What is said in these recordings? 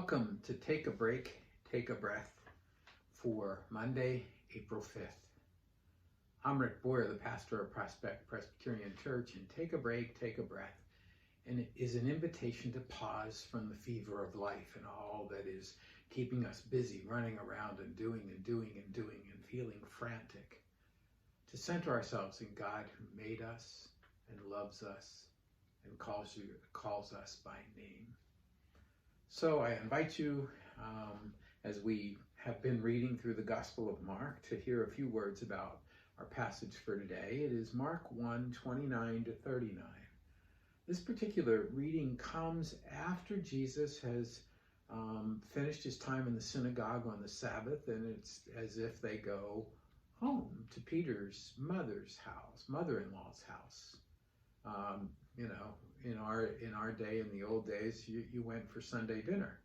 Welcome to Take a Break, Take a Breath for Monday, April 5th. I'm Rick Boyer, the pastor of Prospect Presbyterian Church, and Take a Break, Take a Breath, and it is an invitation to pause from the fever of life and all that is keeping us busy, running around and doing and feeling frantic, to center ourselves in God who made us and loves us and calls us by name. So I invite you, as we have been reading through the Gospel of Mark, to hear a few words about our passage for today. It is Mark 1:29 to 39. This particular reading comes after Jesus has finished his time in the synagogue on the Sabbath, and it's as if they go home to Peter's mother-in-law's house. In our day, in the old days, you went for Sunday dinner.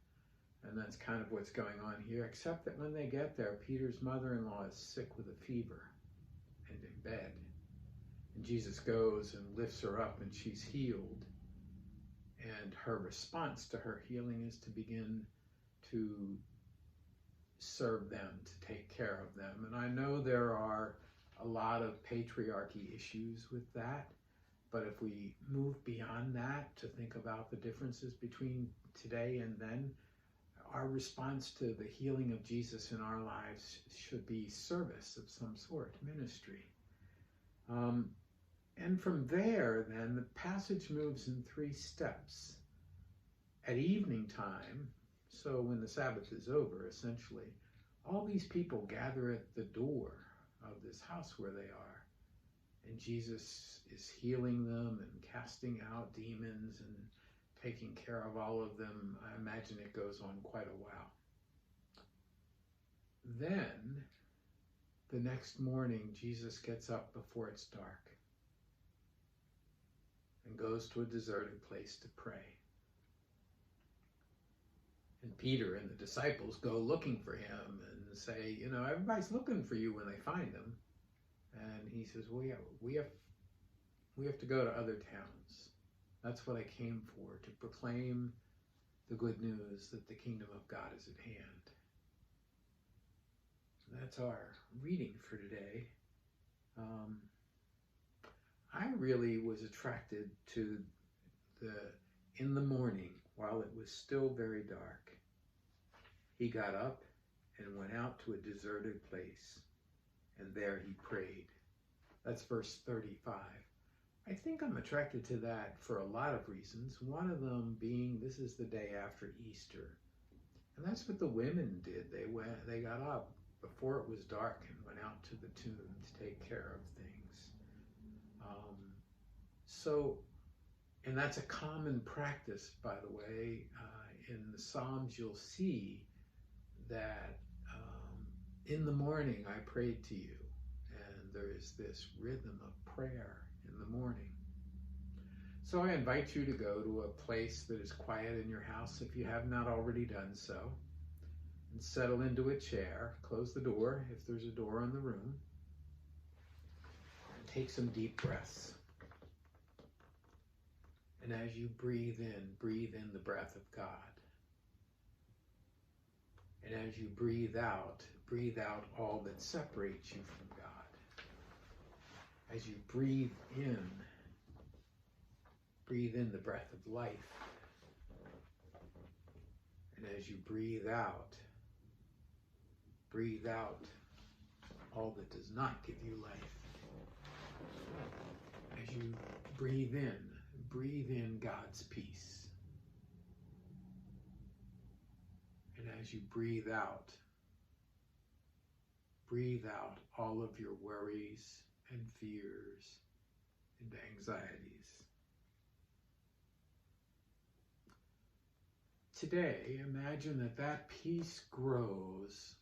And that's kind of what's going on here, except that when they get there, Peter's mother-in-law is sick with a fever and in bed. And Jesus goes and lifts her up, and she's healed. And her response to her healing is to begin to serve them, to take care of them. And I know there are a lot of patriarchy issues with that. But if we move beyond that to think about the differences between today and then, our response to the healing of Jesus in our lives should be service of some sort, ministry. And from there, then, the passage moves in 3 steps. At evening time, so when the Sabbath is over, essentially, all these people gather at the door of this house where they are. And Jesus is healing them and casting out demons and taking care of all of them. I imagine it goes on quite a while. Then, the next morning, Jesus gets up before it's dark and goes to a deserted place to pray. And Peter and the disciples go looking for him and say, everybody's looking for you when they find him. And he says, well, yeah, we have to go to other towns. That's what I came for, to proclaim the good news that the kingdom of God is at hand. That's our reading for today. I really was attracted to in the morning, while it was still very dark, he got up and went out to a deserted place. And there he prayed. That's verse 35. I think I'm attracted to that for a lot of reasons. One of them being this is the day after Easter. And that's what the women did. They got up before it was dark and went out to the tomb to take care of things. And that's a common practice, by the way. In the Psalms, you'll see that in the morning, I prayed to you. And there is this rhythm of prayer in the morning. So I invite you to go to a place that is quiet in your house, if you have not already done so, and settle into a chair. Close the door, if there's a door in the room, and take some deep breaths. And as you breathe in the breath of God. And as you breathe out all that separates you from God. As you breathe in the breath of life. And as you breathe out all that does not give you life. As you breathe in God's peace. And as you breathe out all of your worries and fears and anxieties. Today, imagine that peace grows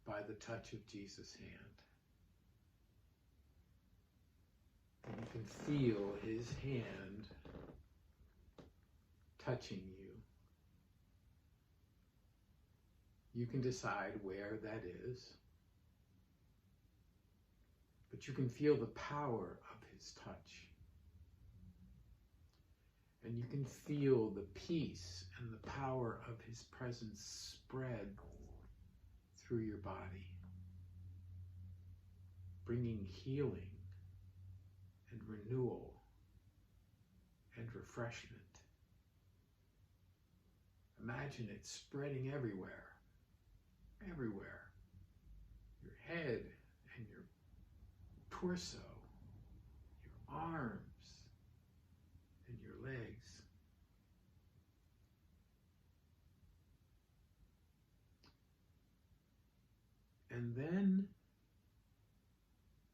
by the touch of Jesus' hand. And you can feel his hand touching you. You can decide where that is. But you can feel the power of his touch. And you can feel the peace and the power of his presence spread through your body, bringing healing and renewal and refreshment. Imagine it spreading everywhere, everywhere. Your head and your torso, your arms and your legs. And then,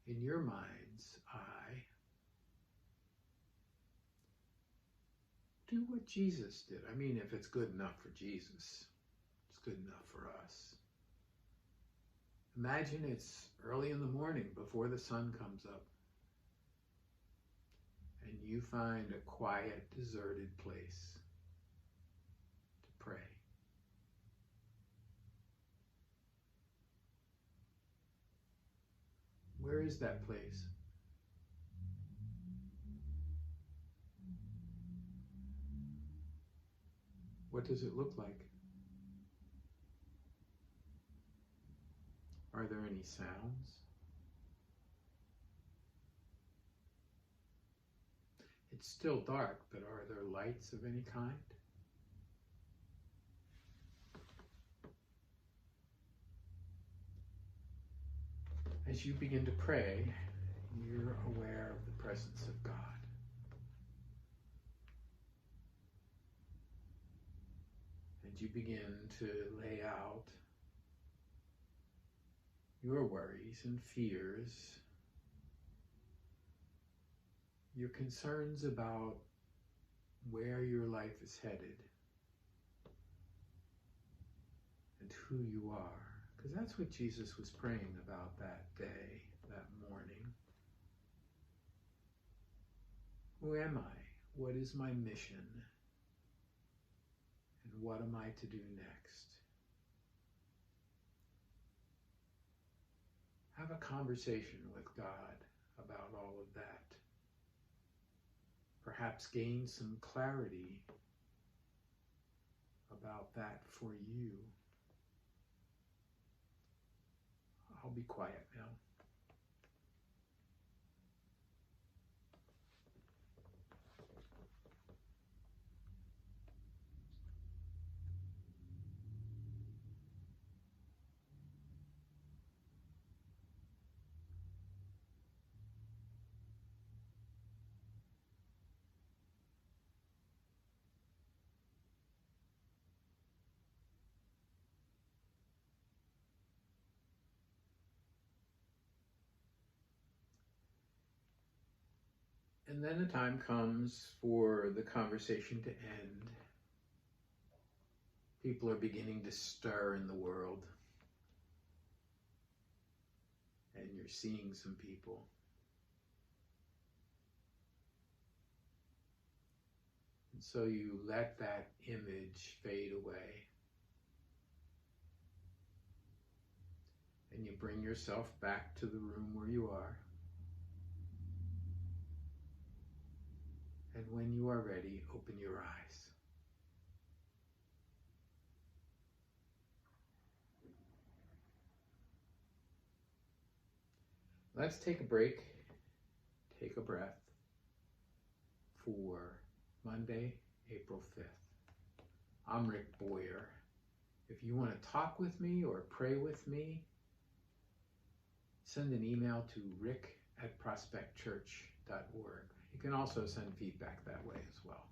in your mind's eye, do what Jesus did. I mean, if it's good enough for Jesus, it's good enough for us. Imagine it's early in the morning before the sun comes up, and you find a quiet, deserted place to pray. Where is that place? What does it look like? Are there any sounds? It's still dark, but are there lights of any kind? As you begin to pray, you're aware of the presence of God. And you begin to lay out your worries and fears, your concerns about where your life is headed and who you are. Because that's what Jesus was praying about that day, that morning. Who am I? What is my mission? And what am I to do next? Have a conversation with God about all of that. Perhaps gain some clarity about that for you. I'll be quiet now. And then the time comes for the conversation to end. People are beginning to stir in the world. And you're seeing some people. And so you let that image fade away. And you bring yourself back to the room where you are. And when you are ready, open your eyes. Let's take a break, take a breath for Monday, April 5th. I'm Rick Boyer. If you want to talk with me or pray with me, send an email to rick@prospectchurch.org. You can also send feedback that way as well.